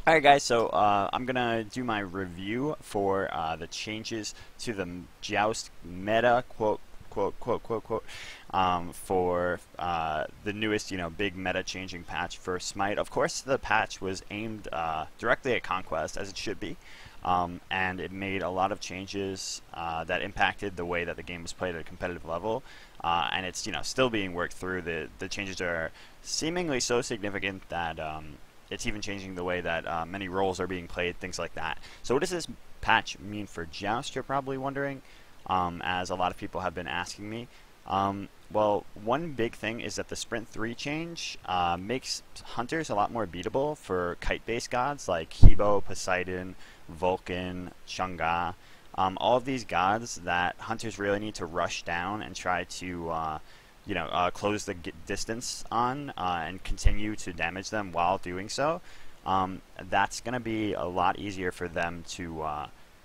Alright guys, so I'm gonna do my review for the changes to the Joust meta, quote, for the newest, big meta changing patch for Smite. Of course, the patch was aimed directly at Conquest, as it should be, and it made a lot of changes that impacted the way that the game was played at a competitive level, and it's, still being worked through. The changes are seemingly so significant that it's even changing the way that many roles are being played, things like that. So what does this patch mean for Joust, you're probably wondering, as a lot of people have been asking me. Well, one big thing is that the Sprint 3 change makes Hunters a lot more beatable for kite-based gods like Hebo, Poseidon, Vulcan, Chang'e. All of these gods that Hunters really need to rush down and try to close the distance on and continue to damage them while doing so. That's going to be a lot easier for them to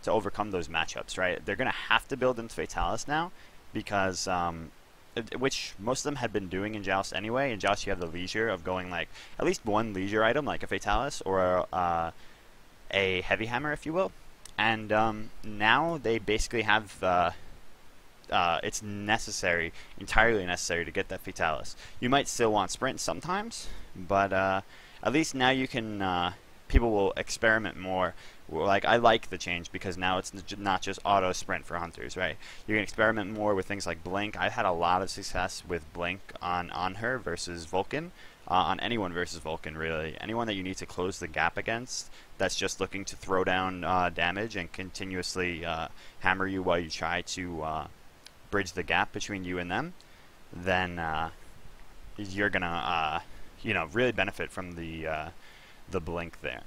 overcome those matchups, right? They're going to have to build into Fatalis now because, which most of them had been doing in Joust anyway. In Joust you have the leisure of going like at least one leisure item like a Fatalis or a Heavy Hammer, if you will. And now they basically have it's necessary, entirely necessary to get that Fatalis. You might still want Sprint sometimes, but at least now you can, people will experiment more. Like, I like the change because now it's not just auto Sprint for Hunters, right? You can experiment more with things like Blink. I've had a lot of success with Blink on her versus Vulcan. On anyone versus Vulcan, really. Anyone that you need to close the gap against that's just looking to throw down damage and continuously hammer you while you try to bridge the gap between you and them, then you're gonna really benefit from the Blink there.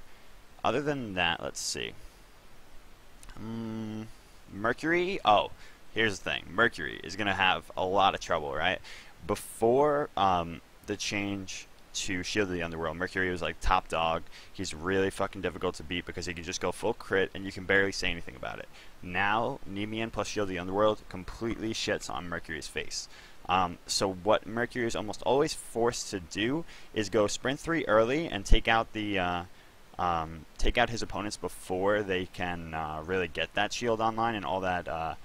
Other than that, let's see. Mercury. Oh, here's the thing. Mercury is gonna have a lot of trouble, right? Before the change to Shield of the Underworld, Mercury was like top dog. He's really fucking difficult to beat because he can just go full crit and you can barely say anything about it. Now, Nemean plus Shield of the Underworld completely shits on Mercury's face. So what Mercury is almost always forced to do is go Sprint 3 early and take out the take out his opponents before they can really get that shield online and all that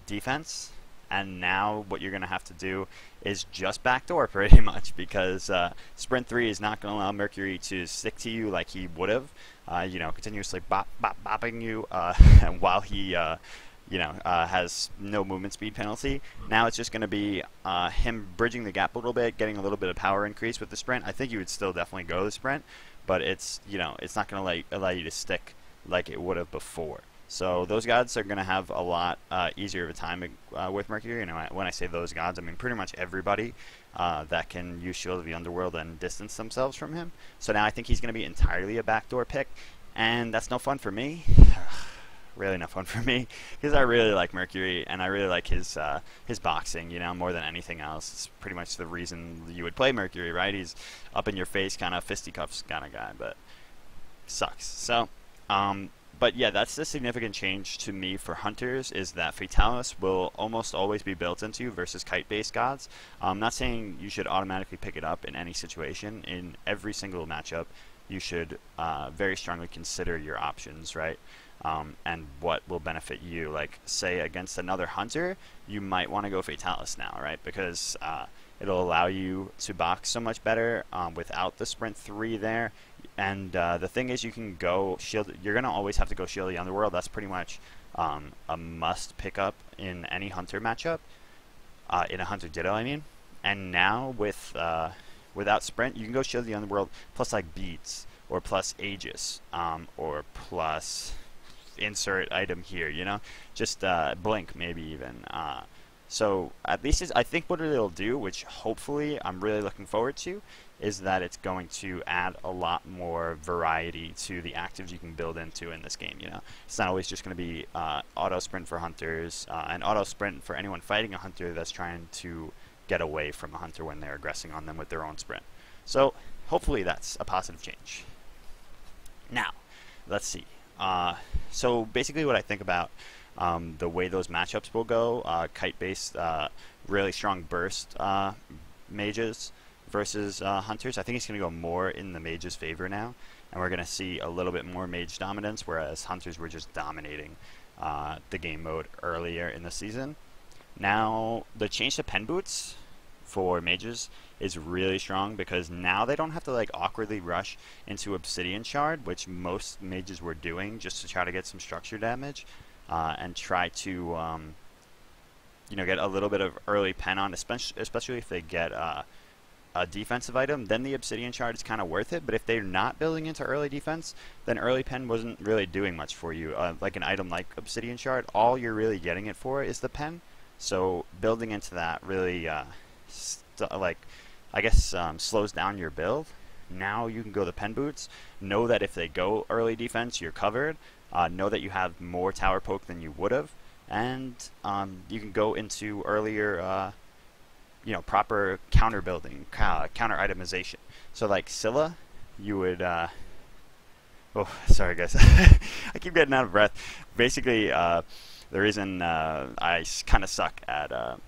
defense. And now what you're going to have to do is just backdoor pretty much because Sprint 3 is not going to allow Mercury to stick to you like he would have, continuously bopping you while he, has no movement speed penalty. Now it's just going to be him bridging the gap a little bit, getting a little bit of power increase with the Sprint. I think you would still definitely go the Sprint, but it's, it's not going to allow you to stick like it would have before. So those gods are going to have a lot easier of a time with Mercury. When I say those gods, I mean pretty much everybody that can use Shield of the Underworld and distance themselves from him. So now I think he's going to be entirely a backdoor pick, and that's no fun for me. Really no fun for me, because I really like Mercury, and I really like his boxing, more than anything else. It's pretty much the reason you would play Mercury, right? He's up in your face, kind of fisticuffs kind of guy, but sucks. So, but yeah, that's the significant change to me for Hunters, is that Fatalis will almost always be built into versus kite-based gods. I'm not saying you should automatically pick it up in any situation. In every single matchup, you should very strongly consider your options, right? And what will benefit you. Like, say, against another Hunter, you might want to go Fatalis now, right? Because it'll allow you to box so much better without the Sprint 3 there. And the thing is, you can go Shield. You're going to always have to go Shield of the Underworld. That's pretty much a must pick up in any Hunter matchup. In a Hunter Ditto, I mean. And now, with without Sprint, you can go Shield of the Underworld plus, like, Beats, or plus Aegis, or plus insert item here, just Blink maybe even. So at least I think what it'll do, which hopefully I'm really looking forward to, is that it's going to add a lot more variety to the actives you can build into in this game. It's not always just going to be auto sprint for Hunters and auto sprint for anyone fighting a Hunter that's trying to get away from a Hunter when they're aggressing on them with their own sprint. So hopefully that's a positive change. Now, let's see. So basically what I think about the way those matchups will go, kite-based, really strong burst mages versus hunters. I think he's going to go more in the mage's favor now, and we're going to see a little bit more mage dominance, whereas hunters were just dominating the game mode earlier in the season. Now, the change to pen boots for mages is really strong because now they don't have to like awkwardly rush into Obsidian Shard, which most mages were doing just to try to get some structure damage and try to get a little bit of early pen on, especially if they get a defensive item. Then the Obsidian Shard is kind of worth it, but if they're not building into early defense, then early pen wasn't really doing much for you. Like an item like Obsidian Shard, all you're really getting it for is the pen. So building into that really slows down your build. Now you can go the pen boots. Know that if they go early defense, you're covered. Know that you have more tower poke than you would have, and you can go into earlier, proper counter building, counter itemization. So like Scylla, you would. Oh, sorry guys, I keep getting out of breath. Basically, the reason I kind of suck at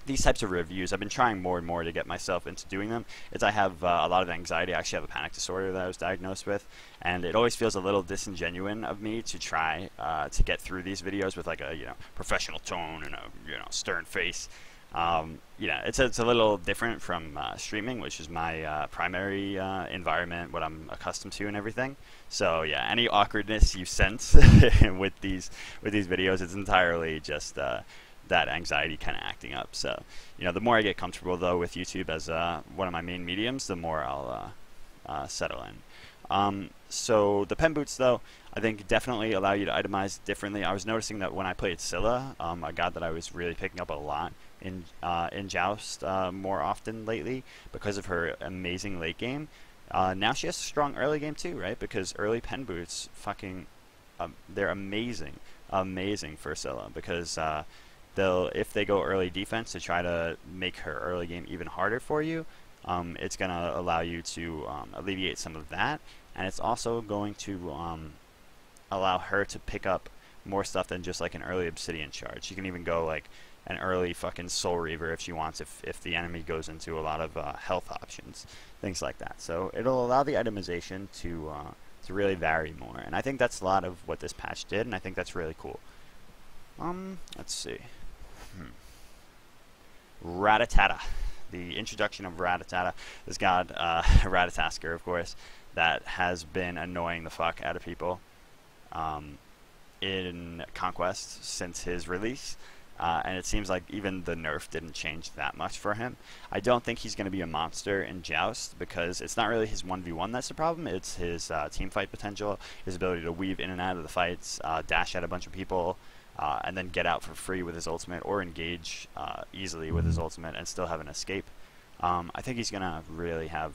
these types of reviews, I've been trying more and more to get myself into doing them, is I have a lot of anxiety. I actually have a panic disorder that I was diagnosed with, and it always feels a little disingenuous of me to try to get through these videos with like a professional tone and a stern face. It's a little different from streaming, which is my primary environment, what I'm accustomed to and everything. So yeah, any awkwardness you sense with these videos, it's entirely just that anxiety kind of acting up. So the more I get comfortable though with YouTube as one of my main mediums, the more I'll settle in. So the pen boots though, I think definitely allow you to itemize differently. I was noticing that when I played Scylla, a god that I was really picking up a lot in Joust more often lately because of her amazing late game. Now she has a strong early game too, right? Because early pen boots, they're amazing for Scylla because if they go early defense to try to make her early game even harder for you, it's going to allow you to alleviate some of that, and it's also going to allow her to pick up more stuff than just like an early Obsidian Shard. She can even go like an early fucking Soul Reaver if she wants, if the enemy goes into a lot of health options, things like that. So it'll allow the itemization to really vary more, and I think that's a lot of what this patch did, and I think that's really cool. Let's see. Rattata. The introduction of Rattata. This god, Ratatasker, of course, that has been annoying the fuck out of people in Conquest since his release. And it seems like even the nerf didn't change that much for him. I don't think he's going to be a monster in Joust because it's not really his 1v1 that's the problem. It's his team fight potential, his ability to weave in and out of the fights, dash at a bunch of people, and then get out for free with his ultimate, or engage easily with his ultimate and still have an escape. I think he's going to really have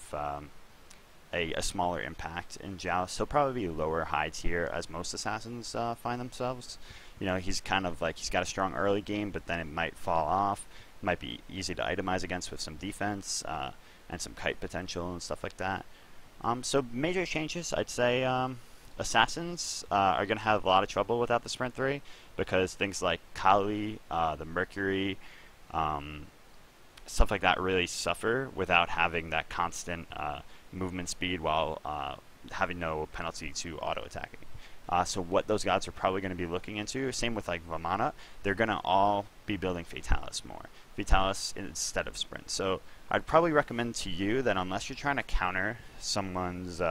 a smaller impact in Joust. He'll probably be lower high tier as most assassins find themselves. He's kind of like, he's got a strong early game, but then it might fall off. It might be easy to itemize against with some defense and some kite potential and stuff like that. So major changes, I'd say assassins are going to have a lot of trouble without the Sprint 3 because things like Kali, the Mercury, stuff like that really suffer without having that constant movement speed while having no penalty to auto-attacking. So what those gods are probably going to be looking into, same with like Vamana, they're going to all be building Fatalis more. Fatalis instead of Sprint. So I'd probably recommend to you that unless you're trying to counter someone's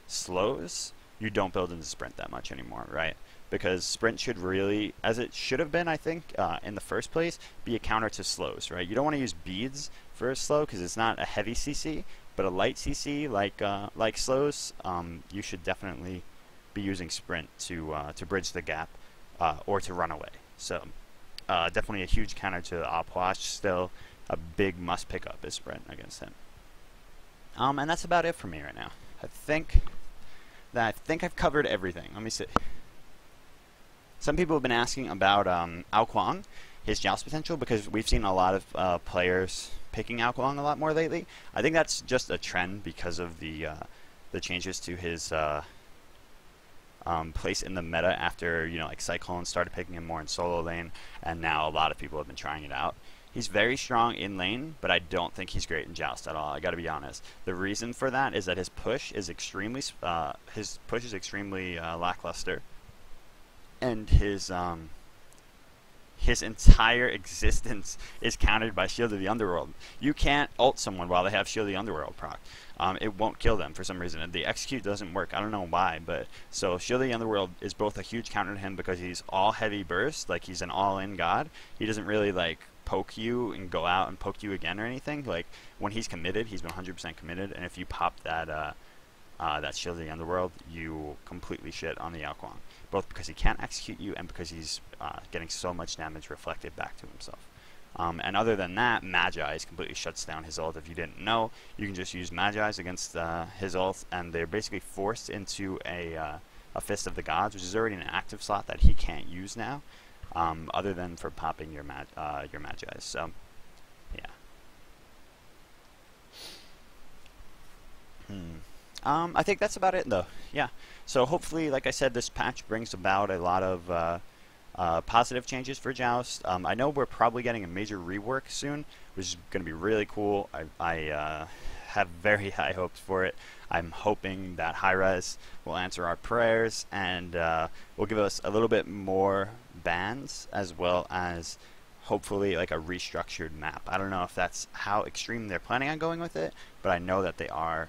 slows, you don't build into Sprint that much anymore, right? Because Sprint should really, as it should have been, I think, in the first place, be a counter to slows, right? You don't want to use beads for a slow because it's not a heavy CC, but a light CC like slows, you should definitely be using Sprint to bridge the gap or to run away. So definitely a huge counter to Opwash. Still a big must pick up is Sprint against him. And that's about it for me right now. I think I've covered everything. Let me see. Some people have been asking about Ao Kuang, his Joust potential, because we've seen a lot of players picking Ao Kuang a lot more lately. I think that's just a trend because of the changes to his place in the meta after like Cyclone started picking him more in solo lane, and now a lot of people have been trying it out. He's very strong in lane, but I don't think he's great in Joust at all. I got to be honest. The reason for that is that his push is extremely lackluster, and his entire existence is countered by Shield of the Underworld. You can't ult someone while they have Shield of the Underworld proc. It won't kill them for some reason. And the execute doesn't work. I don't know why, but so Shield of the Underworld is both a huge counter to him because he's all heavy burst, like he's an all-in god. He doesn't really like poke you and go out and poke you again or anything. Like when he's committed, he's been 100% committed, and if you pop that Shield of the Underworld, you completely shit on the Yao Guang, both because he can't execute you and because he's getting so much damage reflected back to himself. And other than that, Magi's completely shuts down his ult. If you didn't know, you can just use Magi's against his ult, and they're basically forced into a Fist of the Gods, which is already an active slot that he can't use now, other than for popping your Magi's. So, yeah. I think that's about it, though. Yeah. So hopefully, like I said, this patch brings about a lot of positive changes for Joust. I know we're probably getting a major rework soon, which is going to be really cool. I have very high hopes for it. I'm hoping that Hi-Rez will answer our prayers and will give us a little bit more bans, as well as hopefully like a restructured map. I don't know if that's how extreme they're planning on going with it, but I know that they are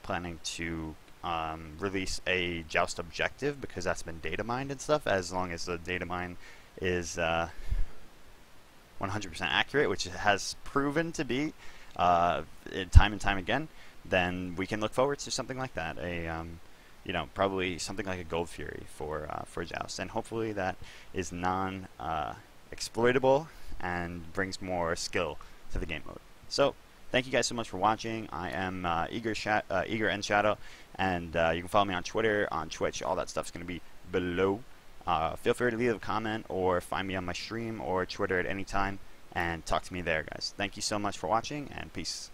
planning to release a Joust objective, because that's been data mined and stuff. As long as the data mine is 100% accurate, which it has proven to be time and time again, then we can look forward to something like that. Probably something like a Gold Fury for Joust, and hopefully that is exploitable and brings more skill to the game mode. So thank you guys so much for watching. I am Eager NShadow, and you can follow me on Twitter, on Twitch. All that stuff's going to be below. Feel free to leave a comment or find me on my stream or Twitter at any time and talk to me there, guys. Thank you so much for watching, and peace.